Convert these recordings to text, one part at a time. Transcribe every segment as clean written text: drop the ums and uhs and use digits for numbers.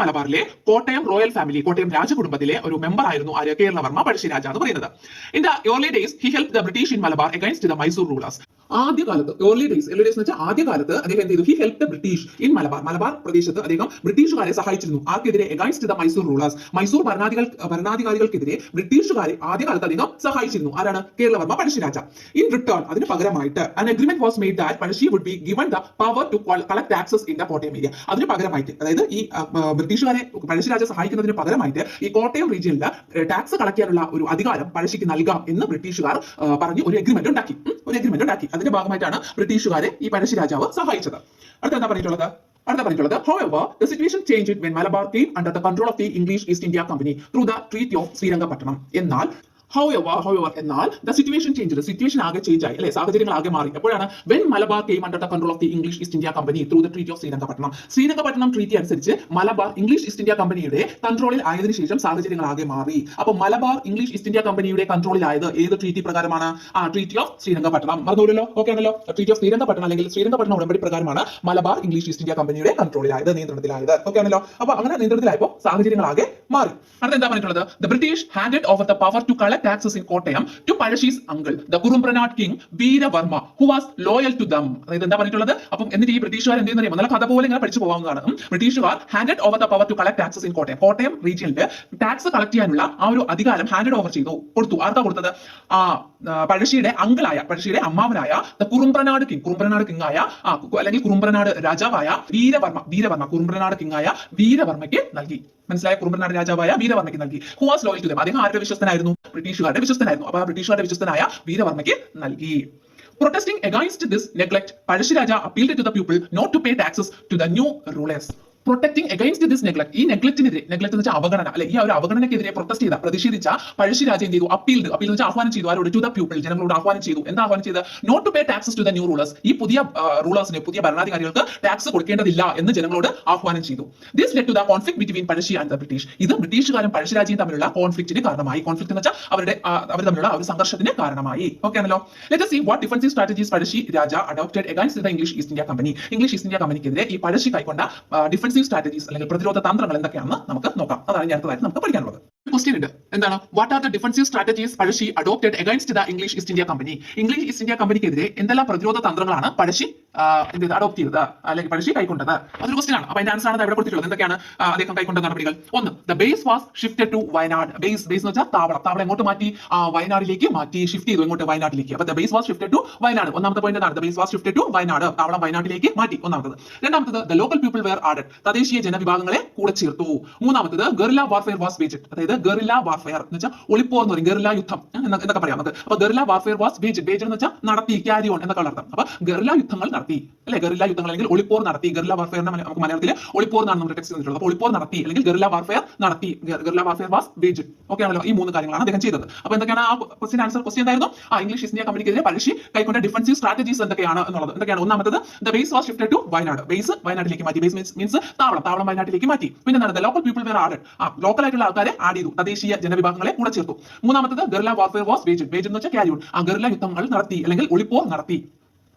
മലബാറിലെ Kottayam royal family, Kottayam രാജകുടുംബത്തിലെ ഒരു മെമ്പർ ആയിരുന്നു ആര്യ കേരളവർമ്മ പഴശ്ശിരാജ എന്ന് പറയുന്നത്. In the early days he help the British in Malabar against the Mysore rulers. ആദ്യകാലത്ത് ഏർലി ഡേയ്സ് എന്ന് വെച്ചാൽ ആദ്യകാലത്ത് അദ്ദേഹം എന്ത് ചെയ്തു? He help the British in Malabar പ്രദേശത്ത് അദ്ദേഹം ബ്രിട്ടീഷുകാരെ സഹായിച്ചിരുന്നു. ആർക്കെതിരെ? Against the Mysore rulers. Mysore ഭരണാധികാരികൾക്കെതിരെ ബ്രിട്ടീഷുകാരെ ആദ്യകാലത്ത് അദ്ദേഹം സഹായിച്ചിരുന്നു. ആരാണ്? കേരളവർമ്മ പഴശ്ശിരാജ. ഇൻ റിട്ടേൺ, അതിന് പകരമായിട്ട് an agreement was made that Pazhassi would be given the power to collect taxes in the Kottayam area. അതിന് പകരമായിട്ട്, അതായത് ഈ ബ്രിട്ടീഷുകാരെ പഴശ്ശിരാജ സഹായിക്കുന്നതിന് പകരമായിട്ട് ഈ കോട്ടയം റീജിയനിൽ ടാക്സ് കളക്ട് ചെയ്യാനുള്ള ഒരു അധികാരം പഴശ്ശിക്ക് നൽകാം എന്ന് ബ്രിട്ടീഷുകാർ പറഞ്ഞ് ഒരു എഗ്രിമെന്റ് ഉണ്ടാക്കി. അതിന്റെ ഭാഗമായിട്ടാണ് ബ്രിട്ടീഷുകാരെ ഈ പഴശ്ശിരാജാവ് സഹായിച്ചത്. അടുത്ത എന്താ പറഞ്ഞിട്ടുള്ളത്? However, the situation changed when Malabar came under the control of the English East India Company through the Treaty of Srirangapatna. എന്നാൽ എന്നാൽ the situation changed. സിറ്റുവേഷൻ ആകെ ചേഞ്ച് ആയി, അല്ലെ? സാഹചര്യങ്ങൾ ആകെ മാറി. എപ്പോഴാണ്? when Malabar came under the control of the English East India Company through the Treaty of Srirangapatna treaty അനുസരിച്ച് മലബാർ ഇംഗ്ലീഷ് ഈസ്റ്റ് ഇന്ത്യ കമ്പനിയുടെ കൺട്രോളിൽ ആയതിനു ശേഷം സാഹചര്യങ്ങൾ ആകെ മാറി. അപ്പൊ മലബാർ ഇംഗ്ലീഷ് ഈസ്റ്റ് ഇന്ത്യ കമ്പനിയുടെ കൺട്രോളിൽ ആയത് ഏത് ട്രീറ്റി പ്രകാരമാണ്? Treaty of Srirangapatnam. മറന്നുല്ലോ? ഓക്കെ ആണല്ലോ? ട്രീറ്റി ഓഫ് ശ്രീരംഗപട്ടണം അല്ലെങ്കിൽ ശ്രീരംഗപട്ടണം ഉടമ്പടി പ്രകാരമാണ് മലബാർ ഇംഗ്ലീഷ് ഈസ്റ്റ് ഇന്ത്യ കമ്പനിയുടെ കൺട്രോളിലായത്, നിയന്ത്രണത്തിലായത്. ഓക്കെ ആണല്ലോ? അപ്പൊ അങ്ങനെ നിയന്ത്രണത്തിലായപ്പോൾ സാഹചര്യങ്ങൾ ആകെ മാറി. അടുത്ത എന്താ പറഞ്ഞിട്ടുള്ളത്? the British handed over the power to collect taxes in Kottayam to Palash's uncle, the Kurumbranaad king Veeravarma, who was loyal to them. അതായത് എന്താ പറഞ്ഞിട്ടുള്ളത്? അപ്പം എന്നിട്ട് ഈ ബ്രിട്ടീഷുകാർ എന്ത് ചെയ്യുന്ന നല്ല കഥ പോലെ ഇങ്ങനെ പഠിച്ചു പോകാവുന്നതാണ്. ബ്രിട്ടീഷുകാർ handed over the power to collect taxes in Kottayam റീജിയനിൽ ടാക്സ് കളക്ട് ചെയ്യാനുള്ള ആ ഒരു അധികാരം ഹാൻഡഡ് ഓവർ കൊടുത്തു. ആർക്കാ കൊടുത്തത്? പഴശ്ശിയുടെ പഴശ്ശിയുടെ അമ്മാവനായ ദ കുറുമ്പ്രനാട് കിങ് ആയ അല്ലെങ്കിൽ കുറുമ്പ്രനാട് രാജാവായ വീരവർമ്മ കുറുമ്പ്രനാട് കിങ് ആയ വീരവർമ്മയ്ക്ക് നൽകി. മനസ്സിലായ? കുറുമ്പ്രനാട് രാജാവായ വീരവർമ്മയ്ക്ക് നൽകി. Who was loyal to them. അദ്ദേഹം ആരുടെ വിശ്വസ്തനായിരുന്നു? ബ്രിട്ടീഷുകാരുടെ വിശ്വസ്തനായിരുന്നു. അപ്പൊ ബ്രിട്ടീഷുകാരുടെ വിശ്വസ്തനായ വീരവർമ്മയ്ക്ക് നൽകി. Protesting against this neglect, Palashiraja appealed to the people not to pay taxes to the new rulers. Protecting against this neglect, ഈ നെഗ്ലക്റ്റിനെതിരെ, നെഗ്ലക്ട് എന്ന് വെച്ചാൽ അവഗണന, അല്ലെ? ഈ ഒരു അവഗണനക്കെതിരെ പ്രതിഷേധിച്ച പഴശ്ശിരാജ എന്ത് ചെയ്തു? അപ്പീൽ എന്ന് വെച്ചാൽ ആഹ്വാനം ചെയ്തു. ആരോട്? ടു ദ പീപ്പിൾ, ജനങ്ങളോട് ആഹ്വാനം ചെയ്തു. എന്താ ആഹ്വാനം ചെയ്ത്? Not to pay taxes to the new rulers. ഈ പുതിയ റൂളേഴ്സിന്, പുതിയ ഭരണാധികാരികൾക്ക് ടാക്സ് കൊടുക്കേണ്ടതില്ല എന്ന് ജനങ്ങളോട് ആഹ്വാനം ചെയ്തു. This led to the conflict between Pazhassi and the British. ഇത് ബ്രിട്ടീഷുകാരും പഴശ്ശിരാജയും തമ്മിലുള്ള കോൺഫ്ലിക്റ്റിന് കാരണമായി. കോൺഫ്ലിക്ട് എന്ന് വെച്ചാൽ അവർ തമ്മിലുള്ള ഒരു സംഘർഷത്തിന് കാരണമായി. ഓക്കെ ആണല്ലോ? Let us see what defensive strategies Pazhassi Raja adopted against the English East India Company. English east India കമ്പനിക്കെതിരെ ഈ പഴശ്ശി കൈക്കൊണ്ട ഡിഫൻസീവ് സ്ട്രാറ്റജീസ് അല്ലെങ്കിൽ പ്രതിരോധ തന്ത്രങ്ങൾ എന്തൊക്കെയാണെന്ന് നമുക്ക് നോക്കാം. അതാണ് ഞാൻ അടുത്തതായിട്ട് നമുക്ക് പഠിക്കാനുള്ളത്. ക്വസ്റ്റ്യൻ ഉണ്ട്. എന്താണ്? What are the defensive strategies Pazhassi adopted against the English east India Company? English east India കമ്പനിക്കെതിരെ എന്തെല്ലാം പ്രതിരോധ തന്ത്രങ്ങളാണ് പഴശ്ശി അഡോപ്റ്റ് ചെയ്തത് അല്ലെങ്കിൽ പഴശ്ശി കൈക്കൊണ്ടത്? അതൊരു ക്വസ്റ്റ്യൻ ആണ്. അപ്പൊ അതിന്റെ ആൻസർ ആണ് ഇവിടെ കൊടുത്തിട്ടുള്ളത്. എന്തൊക്കെയാണ് അദ്ദേഹം കൈക്കൊണ്ട നടപടികൾ? ഒന്ന്, the base was shifted to Wayanad. Base എന്ന് വെച്ചാൽ താവളം എങ്ങോട്ട് മാറ്റി? വയനാട്ടിലേക്ക് മാറ്റി, ഷിഫ്റ്റ് ചെയ്തു. എങ്ങോട്ട്? വയനാട്ടിലേക്ക്. അപ്പൊ the base was shifted to Wayanad. ഒന്നാമത്തെ പോയിന്റ് ആണ്. The base was shifted to Wayanad, താവളം വയനാട്ടിലേക്ക് മാറ്റി. ഒന്നാമത്തത്. രണ്ടാമത്തത്, the local people were added. തദ്ദേശീയ ജനവിഭാഗങ്ങളെ കൂടെ ചേർത്തു. മൂന്നാമത്തത്, ഗറില്ല വാർഫെയർ വാസ് വേജ്ഡ്. അതായത് ഗറില്ല വാർഫെയർ എന്ന് വെച്ചാൽ ഒളിപ്പോർ എന്ന് പറയും, ഗറില്ല യുദ്ധം എന്നൊക്കെ പറയാം നമുക്ക്. അപ്പൊ ഗറില്ല വാർഫെയർ വാസ് വേജ്ഡ് എന്ന് വെച്ചാൽ നടത്തി, ക്യാരി ഓൺ എന്നൊക്കെ അർത്ഥം. അപ്പൊ ഗറില്ല യുദ്ധങ്ങൾ നടത്തി, അല്ലെ? ഗറില്ല യുദ്ധങ്ങൾ അല്ലെങ്കിൽ ഒളിപ്പോർ നടത്തി. ഗറില്ല വാർഫെയർ നമുക്ക് മലയാളത്തിൽ ഒളിപ്പോർ എന്നാണ് നമ്മുടെ ടെക്സ്റ്റ് ചെയ്തിട്ടുള്ളത്. അപ്പോൾ ഒളിപ്പോർ നടത്തി അല്ലെങ്കിൽ ഗറില്ല വാർഫെയർ നടത്തി. Guerrilla warfare was waged. Okay ആണല്ലോ? ഈ മൂന്ന് കാര്യങ്ങളാണ് അദ്ദേഹം ചെയ്തത്. അപ്പൊ എന്തൊക്കെയാണ് ആ ക്വസ്റ്റ്യൻ ആൻസർ? ക്വസ്റ്റ്യൻ എന്തായിരുന്നു? ഇംഗ്ലീഷ് ഈസ്റ്റ് ഇന്ത്യ കമ്പനിക്കെതിരെ പഴശ്ശി കൈക്കൊണ്ട ഡിഫൻസീവ് സ്ട്രാറ്റജീസ് എന്തൊക്കെയാണ് എന്നുള്ളത്. എന്തൊക്കെയാണ്? ഒന്നാമത്തത്, the base was shifted to Wayanad. Base വയനാട്ടിലേക്ക് മാറ്റി. ബേസ് മീൻസ് താവളം വയനാട്ടിലേക്ക് മാറ്റി. പിന്നെ എന്താണ്? The local people were added. Local ആയിട്ടുള്ള ആൾക്കാരെ ആഡ് ചെയ്തു, തദ്ദേശീയ ജനവിഭാഗങ്ങളെ കൂടെ ചേർത്തു. മൂന്നാമത്തത്, ഗറില്ല വാർഫെയർ വാസ് വേജ്ഡ് എന്ന് വെച്ചാൽ ക്യാരി ഓൺ. ഗറില്ല യുദ്ധങ്ങൾ നടത്തി അല്ലെങ്കിൽ ഒളിപ്പോർ നടത്തി.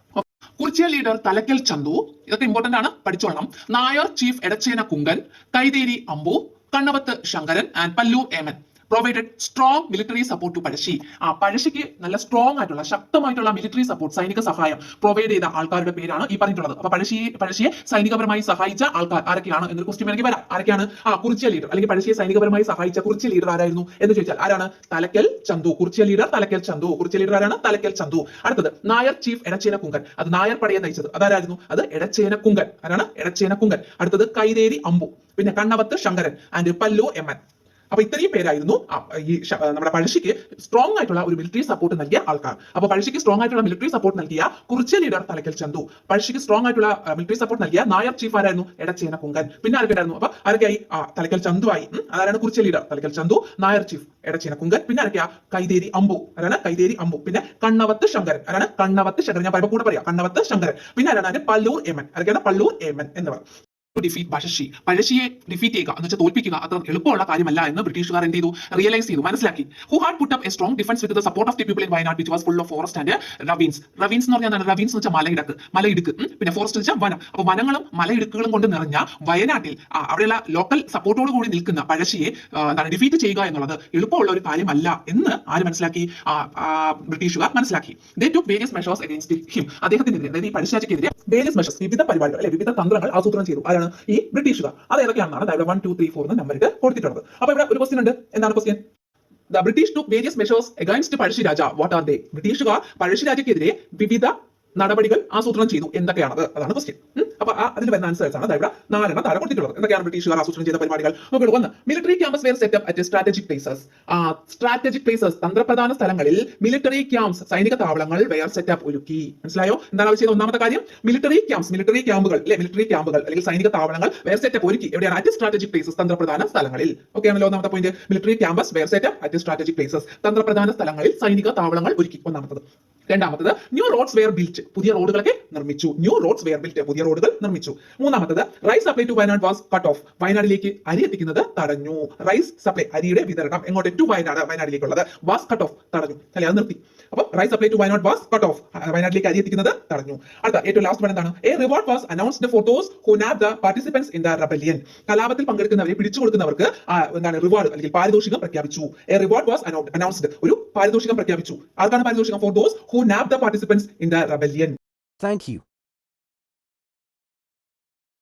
കുറിച്യ ലീഡർ തലക്കൽ ചന്തു, ഇതൊക്കെ ഇമ്പോർട്ടന്റ് ആണ്, പഠിച്ചോളണം. Nair chief Edachena Kunkan, Kaitheri Ambu, Kannavath Sankaran and Pallu Eman provided strong military support to Pazhassi. പഴശ്ശിക്ക് നല്ല സ്ട്രോങ് ആയിട്ടുള്ള, ശക്തമായിട്ടുള്ള മിലിറ്ററി സപ്പോർട്ട്, സൈനിക സഹായം പ്രൊവൈഡ് ചെയ്ത ആൾക്കാരുടെ പേരാണ് ഈ പറഞ്ഞിട്ടുള്ളത്. അപ്പൊ പഴശ്ശിയെ സൈനികപരമായി സഹായിച്ച ആൾക്കാർ ആരൊക്കെയാണ് എന്നൊരു ക്വസ്റ്റ്യൻ എനിക്ക് വരാം. ആരൊക്കെയാണ്? കുറിച്യ ലീഡർ അല്ലെങ്കിൽ പഴശ്ശിയെ സൈനികപരമായി സഹായിച്ച കുറിച്യ ലീഡർ ആരായിരുന്നു എന്ന് ചോദിച്ചാൽ ആരാണ്? തലക്കൽ ചന്തു. കുറിച്യ ലീഡർ തലക്കൽ ചന്തു. കുറിച്യ ലീഡർ ആരാണ്? തലക്കൽ ചന്തു. അടുത്തത്, നായർ ചീഫ് എടച്ചേന കുങ്കൻ. അത് നായർ പടയെ നയിച്ചത് അതാരായിരുന്നു? അത് എടച്ചേന കുങ്കൻ. ആരാണ്? എടച്ചേന കുങ്കൻ. അടുത്തത്, കൈതേരി അമ്പു. പിന്നെ കണ്ണവത്ത് ശങ്കരൻ ആൻഡ് പല്ലു എമ്മൻ. അപ്പൊ ഇത്രയും പേരായിരുന്നു ഈ നമ്മുടെ പഴശ്ശിക്ക് സ്ട്രോങ് ആയിട്ടുള്ള ഒരു മിലിറ്ററി സപ്പോർട്ട് നൽകിയ ആൾക്കാർ. അപ്പൊ പഴശ്ശിക്ക് സ്ട്രോങ് ആയിട്ടുള്ള മിലിറ്ററി സപ്പോർട്ട് നൽകിയ കുറിച്യ ലീഡർ തലക്കൽ ചന്തു, പഴശ്ശിക്ക് സ്ട്രോങ് ആയിട്ടുള്ള മിലിറ്ററി സപ്പോർട്ട് നൽകിയ നായർ ചീഫ് ആരായിരുന്നു? എടച്ചേന കുങ്കൻ. പിന്നെ ആരൊക്കെയായിരുന്നു? അപ്പൊ ആരൊക്കെയായി? തലക്കൽ ചന്തു ആയി. ആരാണ് കുറിച്യ ലീഡർ? തലക്കൽ ചന്തു. നായർ ചീഫ് എടച്ചേന കുങ്കൻ. പിന്നെ ആരൊക്കെയാ? കൈതേരി അമ്പു. ആരാണ്? കൈതേരി അമ്പു. പിന്നെ കണ്ണവത്ത് ശങ്കരൻ. ആരാണ്? കണ്ണവത്ത് ശങ്കരൻ. ഞാൻ പറയുമ്പോൾ കൂടെ പറയാം, കണ്ണവത്ത് ശങ്കരൻ. പിന്നെ ആരാണ്? പല്ലൂർ ഏമൻ. ആരൊക്കെയാണ്? പല്ലൂർ ഏമൻ എന്നിവർ. ഡിഫീറ്റ് പഴശ്ശിയെ ഡിഫീറ്റ് ചെയ്യുക എന്ന് വെച്ചാൽ തോൽപ്പിക്കുക അത്ര എളുപ്പമുള്ള കാര്യമല്ല എന്ന് ബ്രിട്ടീഷുകാർ എന്ത് ചെയ്തു, റിയലൈസ് ചെയ്തു, മനസ്സിലാക്കി. Who had put up a strong defence with the support of the people in Wayanad which was full of forest and ravines. Ravines എന്ന് പറഞ്ഞാൽ റവീൻസ് എന്ന് വെച്ചാൽ മലയിടുക്ക്, പിന്നെ ഫോറസ്റ്റ് എന്ന് വെച്ചാൽ വനം. അപ്പോൾ വനങ്ങളും മലയിടുക്കുകളും കൊണ്ട് നിറഞ്ഞ വയനാട്ടിൽ അവിടെയുള്ള ലോക്കൽ സപ്പോർട്ടോട് കൂടി നിൽക്കുന്ന പഴശ്ശിയെ ഡിഫീറ്റ് ചെയ്യുക എന്നുള്ളത് എളുപ്പമുള്ള ഒരു കാര്യമല്ല എന്ന് ആര് മനസ്സിലാക്കി, ബ്രിട്ടീഷുകാർ മനസ്സിലാക്കി. ദേ took various measures against him. അദ്ദേഹത്തിനെതിരെ, അതായത് ഈ പഴശ്ശിരാജയ്ക്കെതിരെ വേരിയസ് മെഷേഴ്സ്, വിവിധ പരിപാടികൾ അല്ലെ വിവിധ തന്ത്രങ്ങൾ ആസൂത്രണം ചെയ്തു. ആരാണ്? ഈ ബ്രിട്ടീഷുകാർ. അത് ഏതൊക്കെയാണെന്നാണ് ഇവിടെ 1, 2, 3, 4 എന്ന് നമ്പറിട്ട് കൊടുത്തിട്ടുള്ളത്. അപ്പൊ ഇവിടെ ഒരു ക്വസ്റ്റ്യൻ ഉണ്ട്. എന്താണ് question? The British took various measures against Pazhassi Raja. What are they? ബ്രിട്ടീഷുകാർ പഴശ്ശിരാജയ്ക്കെതിരെ വിവിധ നടപടികൾ ആസൂത്രണം ചെയ്തു. എന്തൊക്കെയാണത്? അതാണ് ക്വസ്റ്റ്യൻ. അപ്പൊ അതിൽ വരുന്ന ആൻസേഴ്സ് ആണ് ഇവിടെ 4 താഴെ കൊടുത്തിട്ടുള്ളത്. എന്തൊക്കെയാണ് ബ്രിട്ടീഷുകാർ ആസൂത്രണം ചെയ്ത പരിപാടികൾ? നോക്കിയിട്ട് ഒന്ന്, military camps were set up at strategic places. Strategic places, തന്ത്രപ്രധാന സ്ഥലങ്ങളിൽ മിലിറ്ററി ക്യാമ്പ്സ്, സൈനിക താവളങ്ങൾ വെയർ സെറ്റ് അപ്പ് ഒരുക്കി. മനസ്സിലായോ? എന്താണ് അവർ ചെയ്ത ഒന്നാമത്തെ കാര്യം? മിലിറ്ററി ക്യാമ്പുകൾ അല്ലെങ്കിൽ സൈനിക താവളങ്ങൾ വെയർ സെറ്റ് അപ്പ് ഒരുക്കി. എവിടെയാണ്? അറ്റ് സ്ട്രാറ്റജിക് പ്ലേസസ്, തന്ത്രപ്രധാന സ്ഥലങ്ങളിൽ. ഓക്കെ ആണല്ലോ ഒന്നാമത്തെ point. Military camps were set up at strategic places, തന്ത്രപ്രധാന സ്ഥലങ്ങളിൽ സൈനിക താവളങ്ങൾ ഒരുക്കി. ഒന്നാമത്തത്. രണ്ടാമത്തത്, ന്യൂ റോഡ്സ് വെയർ ബിൽറ്റ്. പുതിയ റോഡുകളൊക്കെ നിർമ്മിച്ചു. ന്യൂ റോഡ്സ് വെയർ ബിൽറ്റ്, പുതിയ റോഡുകൾ നിർമ്മിച്ചു. മൂന്നാമത്തത്, rice supply to Wayanad was cut off. വയനാട്ടിലേക്ക് അരി എത്തിക്കുന്നത് തടഞ്ഞു. റൈസ് സപ്ലൈ, അരിയുടെ വിതരണം എങ്ങോട്ട്? ടു വയനാട്ടിലേക്കുള്ളത് വാസ് കട്ട് ഓഫ്, തടഞ്ഞു അല്ലെ, അത് നിർത്തി. അപ്പൊ rice supply to Wayanad was cut off, വയനാട്ടിലേക്ക് അരി എത്തിക്കുന്നത് തടഞ്ഞു. അടുത്ത ഏറ്റവും ലാസ്റ്റ് വൺ എന്താണ്? A reward was announced for those who nab the participants in the rebellion. കലാപത്തിൽ പങ്കെടുക്കുന്നവരെ, പിടിച്ചു കൊടുക്കുന്നവർക്ക് എന്താണ്? റിവാർഡ് അല്ലെങ്കിൽ പാരിതോഷികം പ്രഖ്യാപിച്ചു. എ റിവാർഡ് വാസ് അനൗൺസ്ഡ്, ഒരു പാരിതോഷികം പ്രഖ്യാപിച്ചു. ആർക്കാണ് പാരിതോഷികം? For those who nab the participants in the rebellion. Thank you.